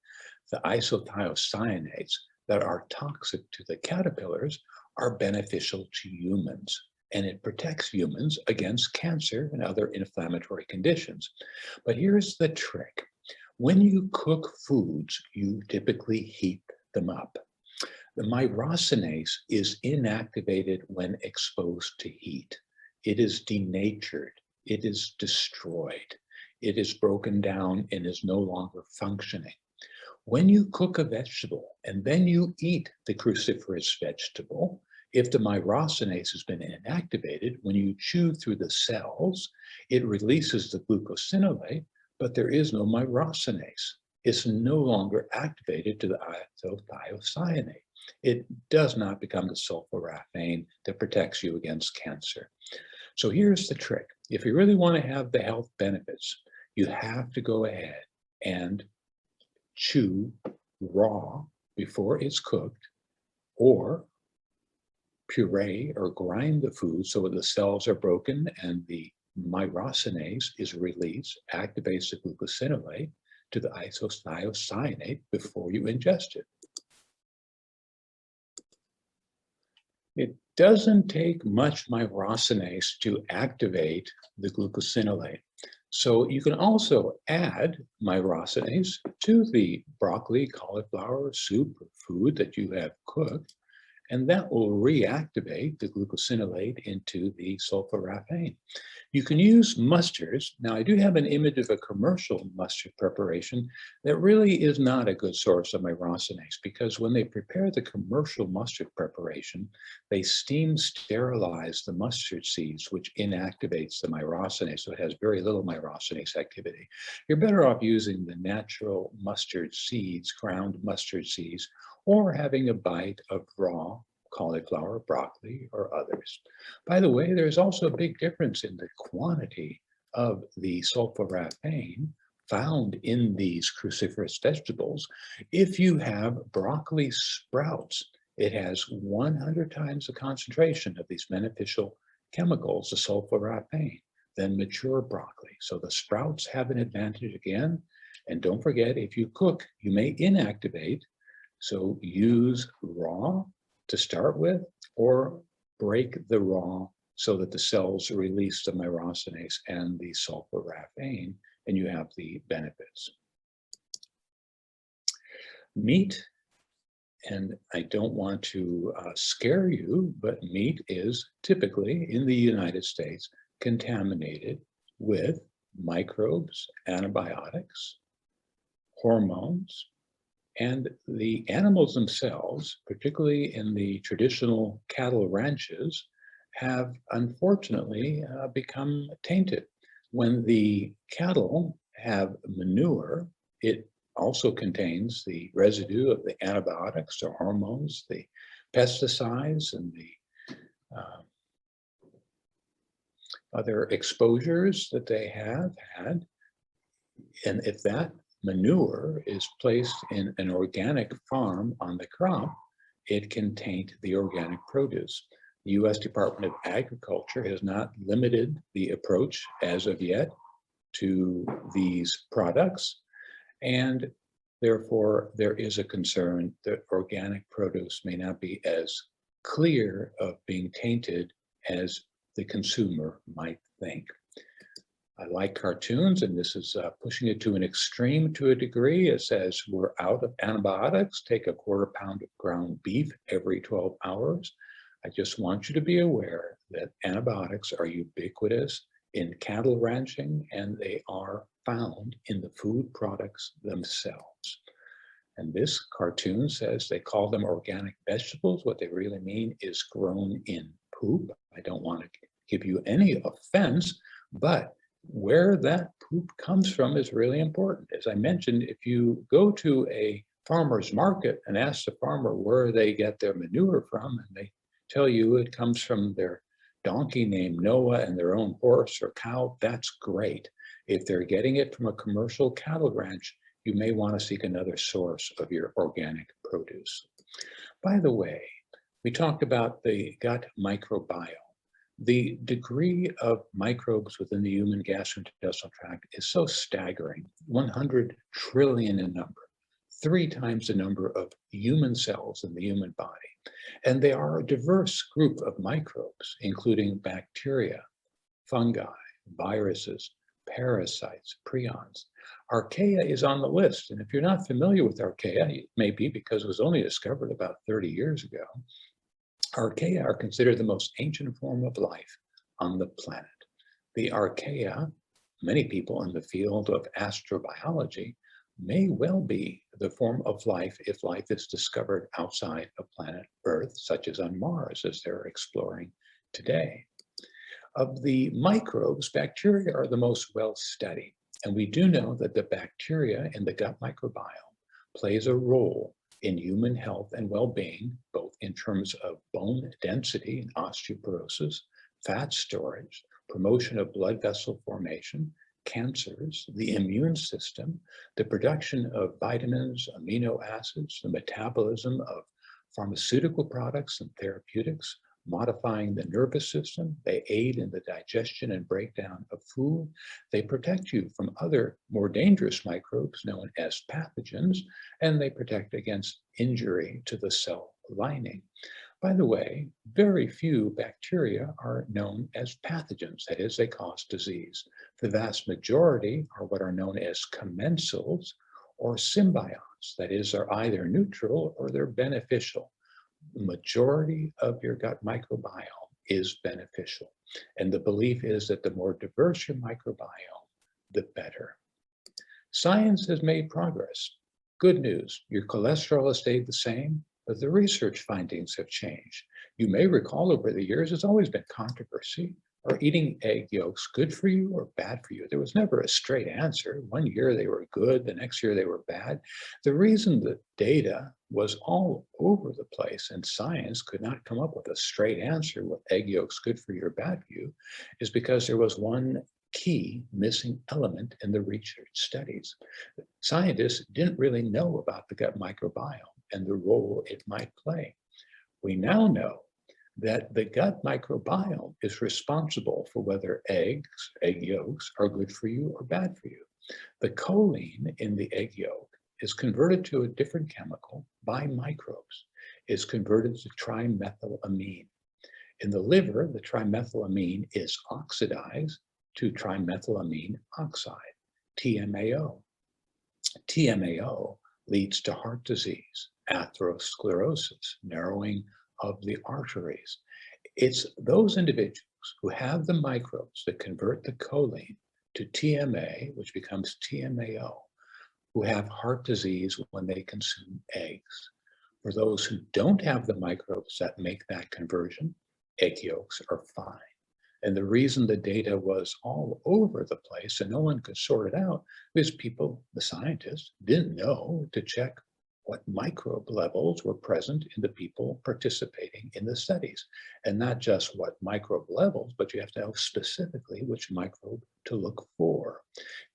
the isothiocyanates that are toxic to the caterpillars, are beneficial to humans, and it protects humans against cancer and other inflammatory conditions. But here's the trick. When you cook foods, you typically heat them up. The myrosinase is inactivated when exposed to heat. It is denatured. It is destroyed. It is broken down and is no longer functioning. When you cook a vegetable and then you eat the cruciferous vegetable, if the myrosinase has been inactivated, when you chew through the cells, it releases the glucosinolate, but there is no myrosinase. It's no longer activated to the isothiocyanate. It does not become the sulforaphane that protects you against cancer. So here's the trick. If you really want to have the health benefits, you have to go ahead and chew raw before it's cooked, or puree or grind the food so the cells are broken and the myrosinase is released, activates the glucosinolate to the isothiocyanate before you ingest it. It doesn't take much myrosinase to activate the glucosinolate. So you can also add myrosinase to the broccoli, cauliflower, soup, or food that you have cooked, and that will reactivate the glucosinolate into the sulforaphane. You can use mustards. Now, I do have an image of a commercial mustard preparation that really is not a good source of myrosinase, because when they prepare the commercial mustard preparation, they steam sterilize the mustard seeds, which inactivates the myrosinase, so it has very little myrosinase activity. You're better off using the natural mustard seeds, ground mustard seeds, or having a bite of raw cauliflower, broccoli, or others. By the way, there's also a big difference in the quantity of the sulforaphane found in these cruciferous vegetables. If you have broccoli sprouts, it has 100 times the concentration of these beneficial chemicals, the sulforaphane, than mature broccoli. So the sprouts have an advantage again. And don't forget, if you cook, you may inactivate. So use raw to start with, or break the raw so that the cells release the myrosinase and the sulforaphane, and you have the benefits. Meat, and I don't want to scare you, but meat is typically in the United States contaminated with microbes, antibiotics, hormones, and the animals themselves, particularly in the traditional cattle ranches, have unfortunately become tainted. When the cattle have manure, it also contains the residue of the antibiotics, the hormones, the pesticides, and the other exposures that they have had. And if that manure is placed in an organic farm on the crop, it can taint the organic produce. The U.S. Department of Agriculture has not limited the approach as of yet to these products, and therefore there is a concern that organic produce may not be as clear of being tainted as the consumer might think. I like cartoons, and this is pushing it to an extreme to a degree. It says, we're out of antibiotics, take a quarter pound of ground beef every 12 hours. I just want you to be aware that antibiotics are ubiquitous in cattle ranching, and they are found in the food products themselves. And this cartoon says they call them organic vegetables. What they really mean is grown in poop. I don't want to give you any offense, but where that poop comes from is really important. As I mentioned, if you go to a farmer's market and ask the farmer where they get their manure from, and they tell you it comes from their donkey named Noah and their own horse or cow, that's great. If they're getting it from a commercial cattle ranch, you may want to seek another source of your organic produce. By the way, we talked about the gut microbiome. The degree of microbes within the human gastrointestinal tract is so staggering, 100 trillion in number, 3 times the number of human cells in the human body. And they are a diverse group of microbes, including bacteria, fungi, viruses, parasites, prions. Archaea is on the list. And if you're not familiar with Archaea, it may be because it was only discovered about 30 years ago. Archaea are considered the most ancient form of life on the planet. The Archaea, many people in the field of astrobiology, may well be the form of life if life is discovered outside of planet Earth, such as on Mars, as they're exploring today. Of the microbes, bacteria are the most well studied. And we do know that the bacteria in the gut microbiome plays a role in human health and well-being, both in terms of bone density and osteoporosis, fat storage, promotion of blood vessel formation, cancers, the immune system, the production of vitamins, amino acids, the metabolism of pharmaceutical products and therapeutics, modifying the nervous system. They aid in the digestion and breakdown of food. They protect you from other more dangerous microbes known as pathogens, and they protect against injury to the cell lining. By the way, very few bacteria are known as pathogens, that is, they cause disease. The vast majority are what are known as commensals or symbionts, that is, are either neutral or they're beneficial. the majority of your gut microbiome is beneficial. And the belief is that the more diverse your microbiome, the better. Science has made progress. Good news, your cholesterol has stayed the same, but the research findings have changed. You may recall over the years, there's always been controversy. Are eating egg yolks good for you or bad for you? There was never a straight answer. One year they were good, the next year they were bad. The reason the data was all over the place and science could not come up with a straight answer with egg yolks good for you or bad for you is because there was one key missing element in the research studies. Scientists didn't really know about the gut microbiome and the role it might play. We now know that the gut microbiome is responsible for whether egg yolks are good for you or bad for you. The choline in the egg yolk is converted to a different chemical by microbes. It's converted to trimethylamine. In the liver, the trimethylamine is oxidized to trimethylamine oxide, TMAO. TMAO leads to heart disease, atherosclerosis, narrowing of the arteries. It's those individuals who have the microbes that convert the choline to TMA, which becomes TMAO, who have heart disease when they consume eggs. For those who don't have the microbes that make that conversion, egg yolks are fine. And the reason the data was all over the place and no one could sort it out is people, the scientists, didn't know to check what microbe levels were present in the people participating in the studies. And not just what microbe levels, but you have to know specifically which microbe to look for.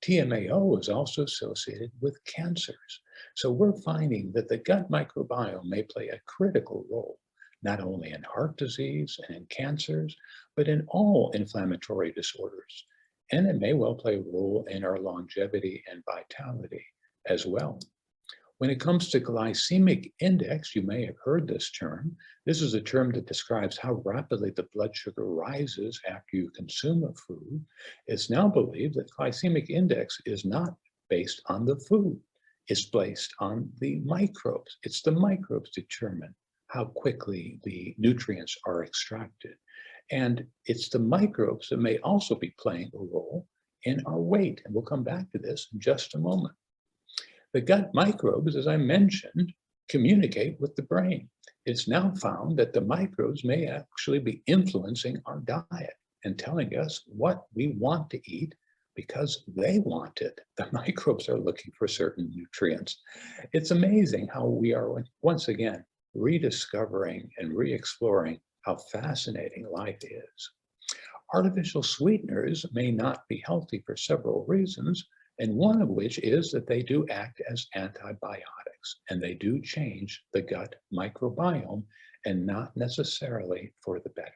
TMAO is also associated with cancers. So we're finding that the gut microbiome may play a critical role, not only in heart disease and in cancers, but in all inflammatory disorders. And it may well play a role in our longevity and vitality as well. When it comes to glycemic index, you may have heard this term. This is a term that describes how rapidly the blood sugar rises after you consume a food. It's now believed that glycemic index is not based on the food. It's based on the microbes. It's the microbes determine how quickly the nutrients are extracted. And it's the microbes that may also be playing a role in our weight. And we'll come back to this in just a moment. The gut microbes, as I mentioned, communicate with the brain. It's now found that the microbes may actually be influencing our diet and telling us what we want to eat because they want it. The microbes are looking for certain nutrients. It's amazing how we are, once again, rediscovering and re-exploring how fascinating life is. Artificial sweeteners may not be healthy for several reasons, and one of which is that they do act as antibiotics, and they do change the gut microbiome, and not necessarily for the better.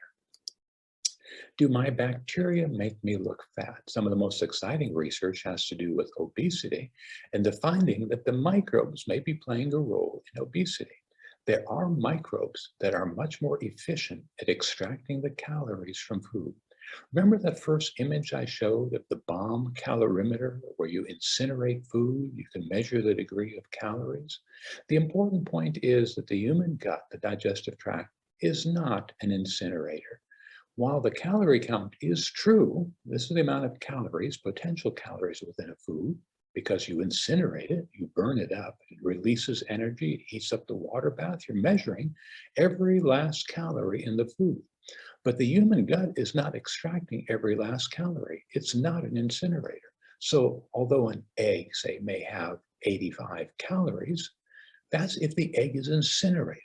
Do my bacteria make me look fat? Some of the most exciting research has to do with obesity, and the finding that the microbes may be playing a role in obesity. There are microbes that are much more efficient at extracting the calories from food. Remember that first image I showed of the bomb calorimeter, where you incinerate food, you can measure the degree of calories? The important point is that the human gut, the digestive tract, is not an incinerator. While the calorie count is true, this is the amount of calories, potential calories within a food, because you incinerate it, you burn it up, it releases energy, it heats up the water bath, you're measuring every last calorie in the food. But the human gut is not extracting every last calorie. It's not an incinerator. So although an egg, say, may have 85 calories, that's if the egg is incinerated.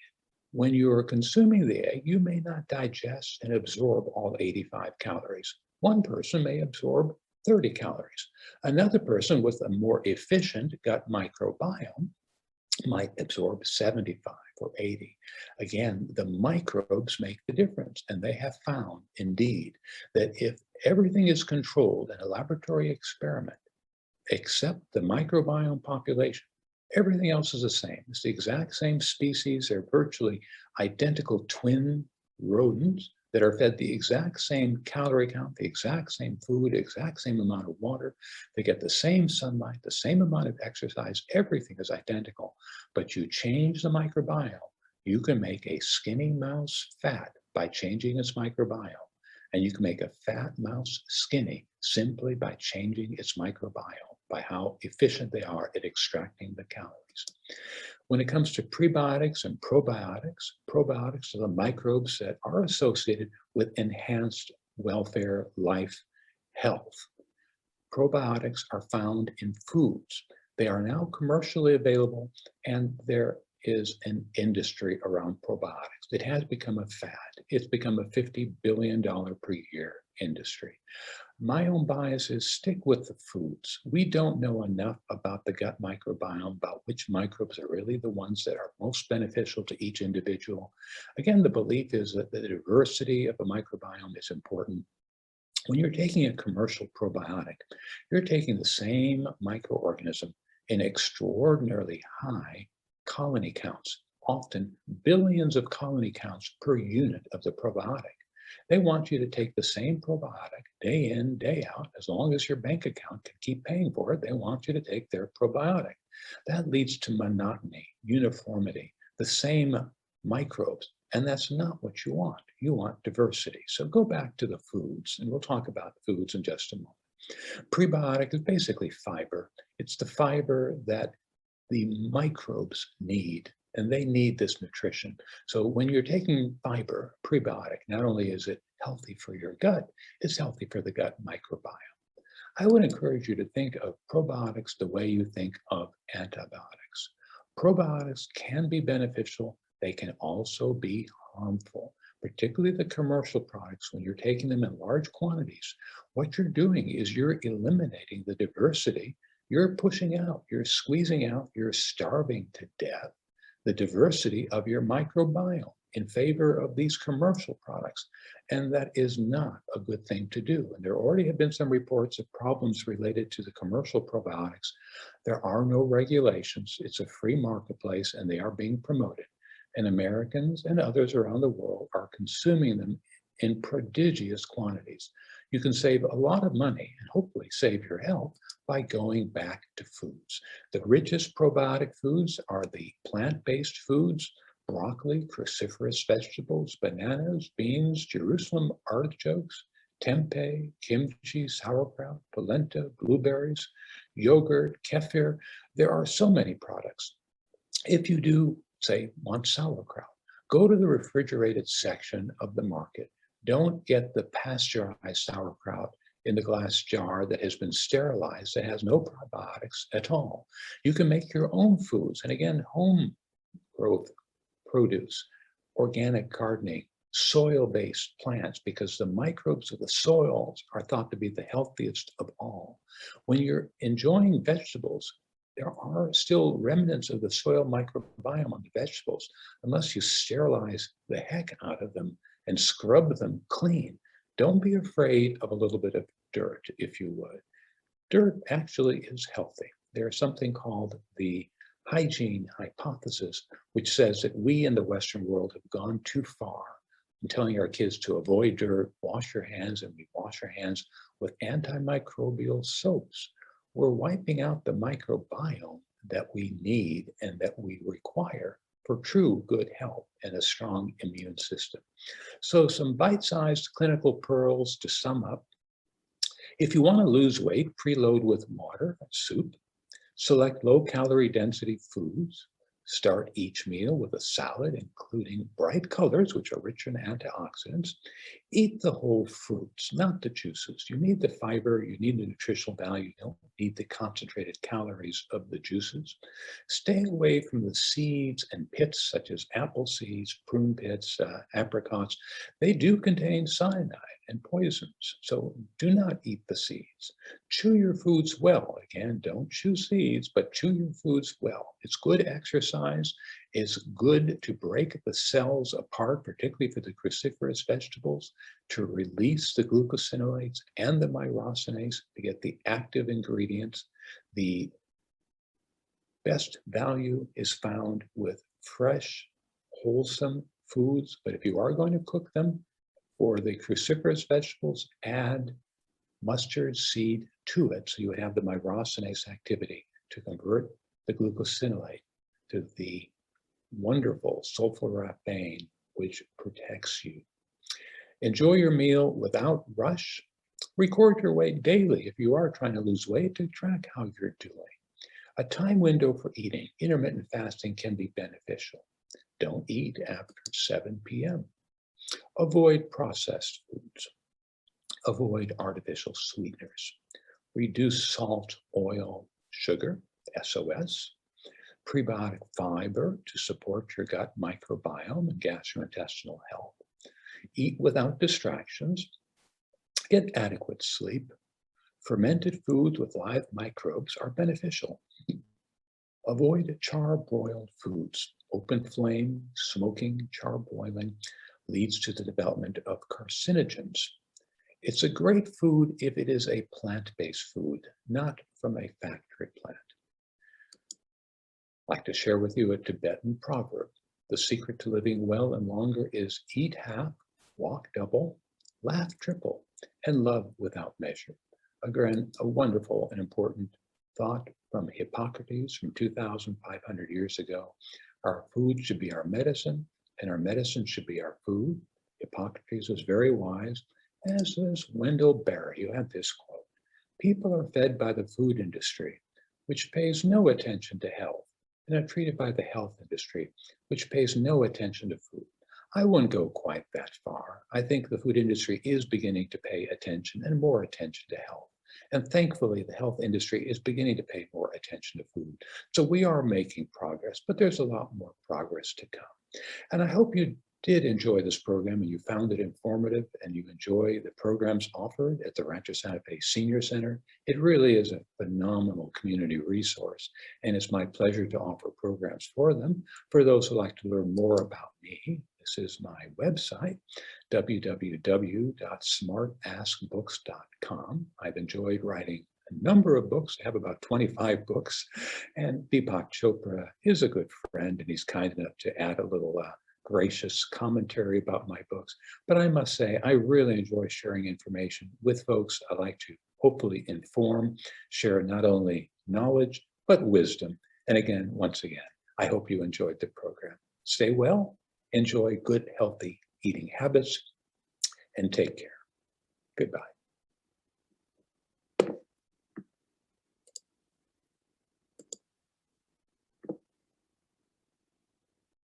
When you're consuming the egg, you may not digest and absorb all 85 calories. One person may absorb 30 calories. Another person with a more efficient gut microbiome might absorb 75 or 80. Again, the microbes make the difference, and they have found, indeed, that if everything is controlled in a laboratory experiment, except the microbiome population, everything else is the same. It's the exact same species. They're virtually identical twin rodents that are fed the exact same calorie count, the exact same food, exact same amount of water. They get the same sunlight, the same amount of exercise. Everything is identical, but you change the microbiome, You can make a skinny mouse fat by changing its microbiome. And you can make a fat mouse skinny simply by changing its microbiome, by how efficient they are at extracting the calories. When it comes to prebiotics and probiotics, probiotics are the microbes that are associated with enhanced welfare, life, health. Probiotics are found in foods. They are now commercially available, and there is an industry around probiotics. It has become a fad. It's become a $50 billion per year industry. My own bias is stick with the foods. We don't know enough about the gut microbiome, about which microbes are really the ones that are most beneficial to each individual. Again, the belief is that the diversity of a microbiome is important. When you're taking a commercial probiotic, you're taking the same microorganism in extraordinarily high colony counts, often billions of colony counts per unit of the probiotic. They want you to take the same probiotic day in, day out, as long as your bank account can keep paying for it. They want you to take their probiotic. That leads to monotony, uniformity, the same microbes. And that's not what you want. You want diversity. So go back to the foods, and we'll talk about foods in just a moment. Prebiotic is basically fiber. It's the fiber that the microbes need, and they need this nutrition. So when you're taking fiber, prebiotic, not only is it healthy for your gut, it's healthy for the gut microbiome. I would encourage you to think of probiotics the way you think of antibiotics. Probiotics can be beneficial. They can also be harmful, particularly the commercial products. When you're taking them in large quantities, what you're doing is you're eliminating the diversity. You're pushing out, you're squeezing out, you're starving to death the diversity of your microbiome in favor of these commercial products. And that is not a good thing to do. And there already have been some reports of problems related to the commercial probiotics. There are no regulations. It's a free marketplace, and they are being promoted. And Americans and others around the world are consuming them in prodigious quantities. You can save a lot of money and hopefully save your health by going back to foods. The richest probiotic foods are the plant-based foods: broccoli, cruciferous vegetables, bananas, beans, Jerusalem artichokes, tempeh, kimchi, sauerkraut, polenta, blueberries, yogurt, kefir. There are so many products. If you do, say, want sauerkraut, go to the refrigerated section of the market. Don't get the pasteurized sauerkraut in the glass jar that has been sterilized, that has no probiotics at all. You can make your own foods. And again, home growth produce, organic gardening, soil-based plants, because the microbes of the soils are thought to be the healthiest of all. When you're enjoying vegetables, there are still remnants of the soil microbiome on the vegetables, unless you sterilize the heck out of them and scrub them clean. Don't be afraid of a little bit of dirt, if you would. Dirt actually is healthy. There's something called the Hygiene Hypothesis, which says that we in the Western world have gone too far in telling our kids to avoid dirt, wash your hands, and we wash our hands with antimicrobial soaps. We're wiping out the microbiome that we need and that we require for true good health and a strong immune system. So some bite-sized clinical pearls to sum up. If you want to lose weight, preload with water, soup. Select low-calorie density foods. Start each meal with a salad, including bright colors, which are rich in antioxidants. Eat the whole fruits, not the juices. You need the fiber, you need the nutritional value, you don't need the concentrated calories of the juices. Stay away from the seeds and pits, such as apple seeds, prune pits, apricots. They do contain cyanide and poisons, so do not eat the seeds. Chew your foods well. Again, don't chew seeds, but chew your foods well. It's good exercise. It's good to break the cells apart, particularly for the cruciferous vegetables, to release the glucosinolates and the myrosinase to get the active ingredients. The best value is found with fresh, wholesome foods, but if you are going to cook them, for the cruciferous vegetables, add mustard seed to it, so you would have the myrosinase activity to convert the glucosinolate to the wonderful sulforaphane, which protects you. Enjoy your meal without rush. Record your weight daily if you are trying to lose weight to track how you're doing. A time window for eating. Intermittent fasting can be beneficial. Don't eat after 7 p.m. Avoid processed foods. Avoid artificial sweeteners. Reduce salt, oil, sugar, SOS. Prebiotic fiber to support your gut microbiome and gastrointestinal health. Eat without distractions. Get adequate sleep. Fermented foods with live microbes are beneficial. Avoid char-broiled foods. Open flame, smoking, char-broiling leads to the development of carcinogens. It's a great food if it is a plant-based food, not from a factory plant. I'd like to share with you a Tibetan proverb. The secret to living well and longer is eat half, walk double, laugh triple, and love without measure. Again, a wonderful and important thought from Hippocrates from 2,500 years ago. Our food should be our medicine, and our medicine should be our food. Hippocrates was very wise, as is Wendell Berry, who had this quote: "People are fed by the food industry, which pays no attention to health, and are treated by the health industry, which pays no attention to food." I wouldn't go quite that far. I think the food industry is beginning to pay attention and more attention to health. And thankfully, the health industry is beginning to pay more attention to food. So we are making progress, but there's a lot more progress to come. And I hope you did enjoy this program and you found it informative and you enjoy the programs offered at the Rancho Santa Fe Senior Center. It really is a phenomenal community resource, and it's my pleasure to offer programs for them. For those who like to learn more about me, this is my website, www.smartaskbooks.com. I've enjoyed writing a number of books. I have about 25 books, and Deepak Chopra is a good friend, and he's kind enough to add a little gracious commentary about my books. But I must say, I really enjoy sharing information with folks. I like to hopefully inform, share not only knowledge, but wisdom. And again, once again, I hope you enjoyed the program. Stay well, enjoy good, healthy eating habits, and take care. Goodbye.